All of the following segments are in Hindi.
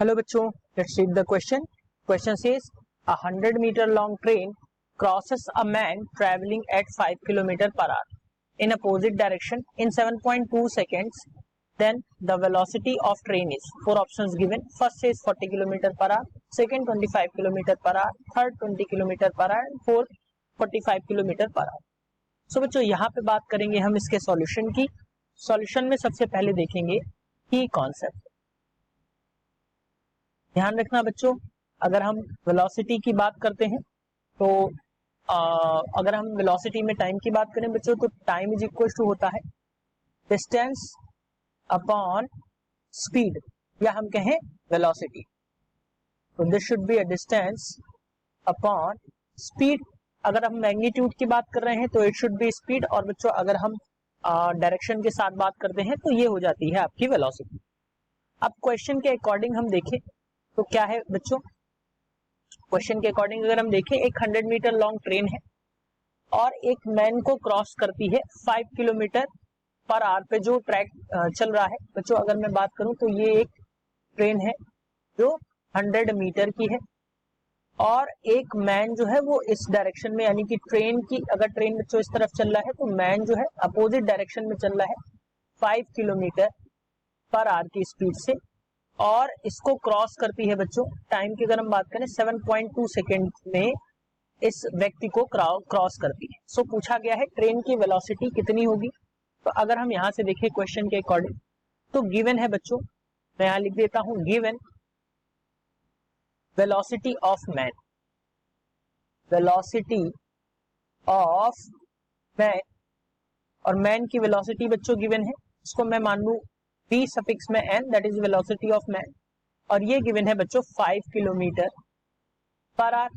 Hello बच्चों, let's read the question. Question says a 100-meter long train crosses a man traveling at 5 km per hour in opposite direction in 7.2 seconds. Then the velocity of train is, four options given. First says 40 km per hour, second 25 km per hour, third 20 km per hour, fourth 45 km per hour. So बच्चों यहाँ पे बात करेंगे हम इसके सॉल्यूशन की. सॉल्यूशन में सबसे पहले देखेंगे की कॉन्सेप्ट. ध्यान रखना बच्चों, अगर हम वेलोसिटी की बात करते हैं तो अगर हम वेलोसिटी में टाइम की बात करें बच्चों तो टाइम इज इक्वल टू होता है डिस्टेंस अपॉन स्पीड, या हम कहें वेलोसिटी. तो this should be a distance upon speed. अगर हम मैग्नीट्यूड की बात कर रहे हैं तो इट शुड बी स्पीड, और बच्चों अगर हम डायरेक्शन के साथ बात करते हैं तो ये हो जाती है आपकी वेलोसिटी. अब क्वेश्चन के अकॉर्डिंग हम देखें तो क्या है बच्चों, क्वेश्चन के अकॉर्डिंग अगर हम देखें एक 100 मीटर लॉन्ग ट्रेन है और एक मैन को क्रॉस करती है 5 किलोमीटर पर आवर पे जो ट्रैक चल रहा है. बच्चों अगर मैं बात करूं तो ये एक ट्रेन है जो 100 मीटर की है और एक मैन जो है वो इस डायरेक्शन में, यानी कि ट्रेन की अगर ट्रेन बच्चों इस तरफ चल रहा है तो मैन जो है अपोजिट डायरेक्शन में चल रहा है 5 किलोमीटर पर आवर की स्पीड से, और इसको क्रॉस करती है बच्चों टाइम की अगर हम बात करें 7.2 सेकेंड में इस व्यक्ति को क्रॉस करती है. सो पूछा गया है ट्रेन की वेलोसिटी कितनी होगी. तो अगर हम यहां से देखें क्वेश्चन के अकॉर्डिंग तो गिवन है बच्चों, मैं यहां लिख देता हूं given velocity of man, velocity of man, और मैन की वेलोसिटी बच्चों गिवन है, इसको मैं मान लूं v सफिक्स में n, that is velocity of man, और ये गिवन है बच्चों 5 किलोमीटर पर आवर.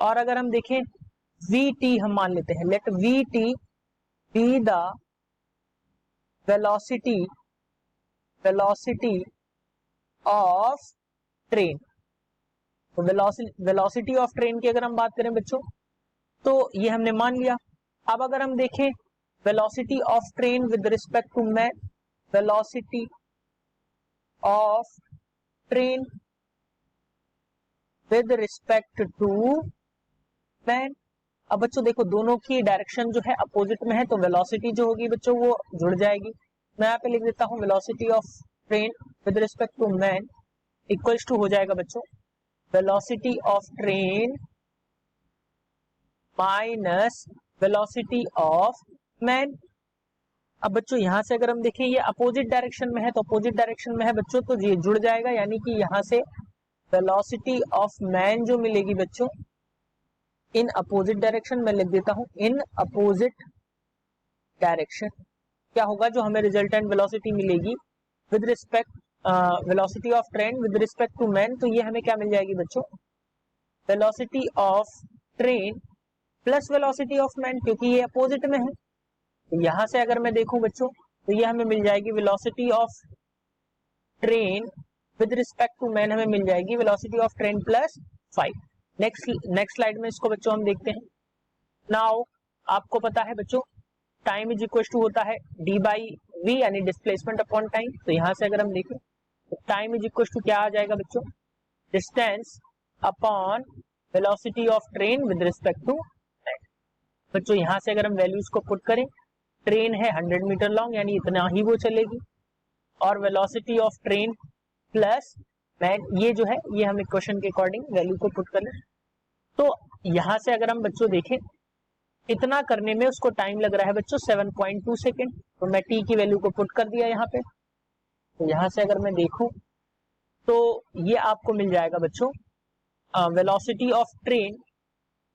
और अगर हम देखें vt हम मान लेते हैं, let vt be the velocity of train. तो वेलोसिटी ऑफ ट्रेन की अगर हम बात करें बच्चों तो ये हमने मान लिया. अब अगर हम देखें velocity of train with respect to man, velocity of train with respect to man. अब बच्चों देखो दोनों की डायरेक्शन जो है अपोजिट में है तो वेलोसिटी जो होगी बच्चों वो जुड़ जाएगी. मैं यहाँ पे लिख देता हूँ velocity of train with respect to man equals to हो जाएगा बच्चों velocity of train minus velocity of man. अब बच्चों यहां से अगर हम देखें ये अपोजिट डायरेक्शन में है तो अपोजिट डायरेक्शन में है बच्चों तो ये जुड़ जाएगा, यानी कि यहां से वेलोसिटी ऑफ मैन जो मिलेगी बच्चों इन अपोजिट डायरेक्शन, मैं लिख देता हूं इन अपोजिट डायरेक्शन, क्या होगा जो हमें रिजल्टेंट वेलोसिटी मिलेगी with respect velocity of train with respect to man, तो ये हमें क्या मिल जाएगी बच्चों velocity of train plus velocity of man, क्योंकि ये अपोजिट में है. तो यहां से अगर मैं देखूं बच्चों तो ये हमें मिल जाएगी velocity of train with respect to man, हमें मिल जाएगी velocity of train plus 5. Next slide में इसको बच्चों हम देखते हैं. नाउ आपको पता है बच्चों टाइम इज इक्वल टू होता है डी बाई वी, यानी डिस्प्लेसमेंट अपॉन टाइम. तो यहां से अगर हम देखें तो टाइम इज इक्वल टू क्या आ जाएगा बच्चों distance upon velocity of train with respect to time. बच्चों यहां से अगर हम वैल्यूज को पुट करें, ट्रेन है 100 मीटर लॉन्ग यानी इतना ही वो चलेगी, और velocity of train plus man ये जो है ये हम इक्वेशन के अकॉर्डिंग वैल्यू को पुट कर लें. तो यहां से अगर हम बच्चों देखें इतना करने में उसको टाइम लग रहा है बच्चों 7.2 सेकेंड. तो मैं टी की वैल्यू को पुट कर दिया यहाँ पे. तो यहां से अगर मैं देखूं तो ये आपको मिल जाएगा बच्चों velocity of train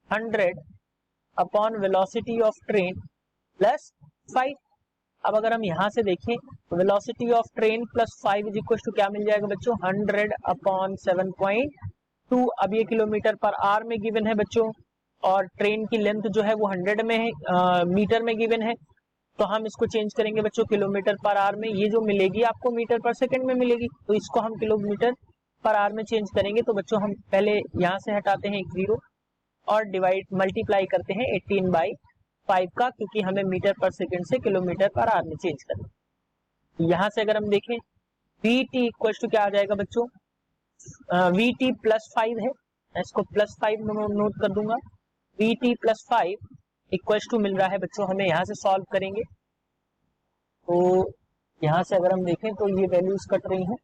100 upon velocity of train plus 5. अब अगर हम यहां से देखें तो velocity of train plus 5 is equal to क्या मिल जाएगा बच्चों 100 अपॉन 7.2. अब ये किलोमीटर पर आवर में गिवन है बच्चों और ट्रेन की लेंथ जो है वो 100 में है, मीटर में गिवन है, तो हम इसको चेंज करेंगे बच्चों किलोमीटर पर आवर में. ये जो मिलेगी आपको मीटर पर सेकंड में मिलेगी, तो इसको हम किलोमीटर पर आवर में चेंज करेंगे. तो बच्चों हम पहले यहाँ से हटाते हैं एक जीरो और डिवाइड मल्टीप्लाई करते हैं 18/5 का, क्योंकि हमें मीटर पर सेकंड से किलोमीटर पर आवर में चेंज करना. यहां से अगर हम देखें वी टी इक्वल टू क्या आ जाएगा बच्चों VT प्लस 5 है, मैं इसको प्लस 5 नोट कर दूंगा। VT प्लस 5 इक्वल्स टू मिल रहा है बच्चों, हमें यहाँ से सॉल्व करेंगे तो यहाँ से अगर हम देखें तो ये वैल्यूज कट रही हैं,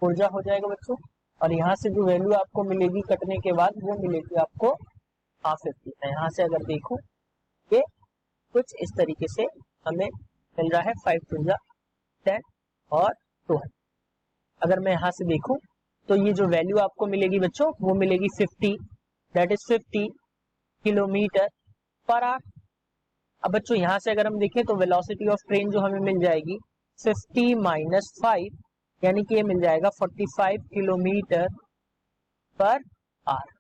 ऊर्जा हो जाएगा बच्चों, और यहाँ से जो वैल्यू आपको मिलेगी कटने के बाद वो मिलेगी आपको हाफ 50। मैं यहाँ से अगर देखूं ये कुछ इस तरीके से हमें मिल रहा है 5 2 10 और 200। अगर मैं यहाँ से देखूं तो ये जो वैल्यू आपको मिलेगी बच्चों वो मिलेगी 50, that is 50 kilometre per hour. अब बच्चों यहाँ से अगर हम देखें तो वेलोसिटी ऑफ ट्रेन जो हमें मिल जाएगी 50 माइनस 5, यानी कि ये मिल जाएगा 45 किलोमीटर पर आवर।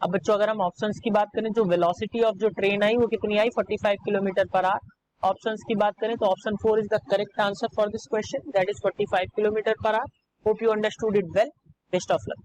अब बच्चों अगर हम ऑप्शंस की बात करें, जो वेलोसिटी ऑफ जो ट्रेन आई वो कितनी आई 45 किलोमीटर पर आवर। ऑप्शंस की बात करें तो option 4 is the correct answer for this question, that is 45 kilometre per hour. Hope you understood it well, best of luck.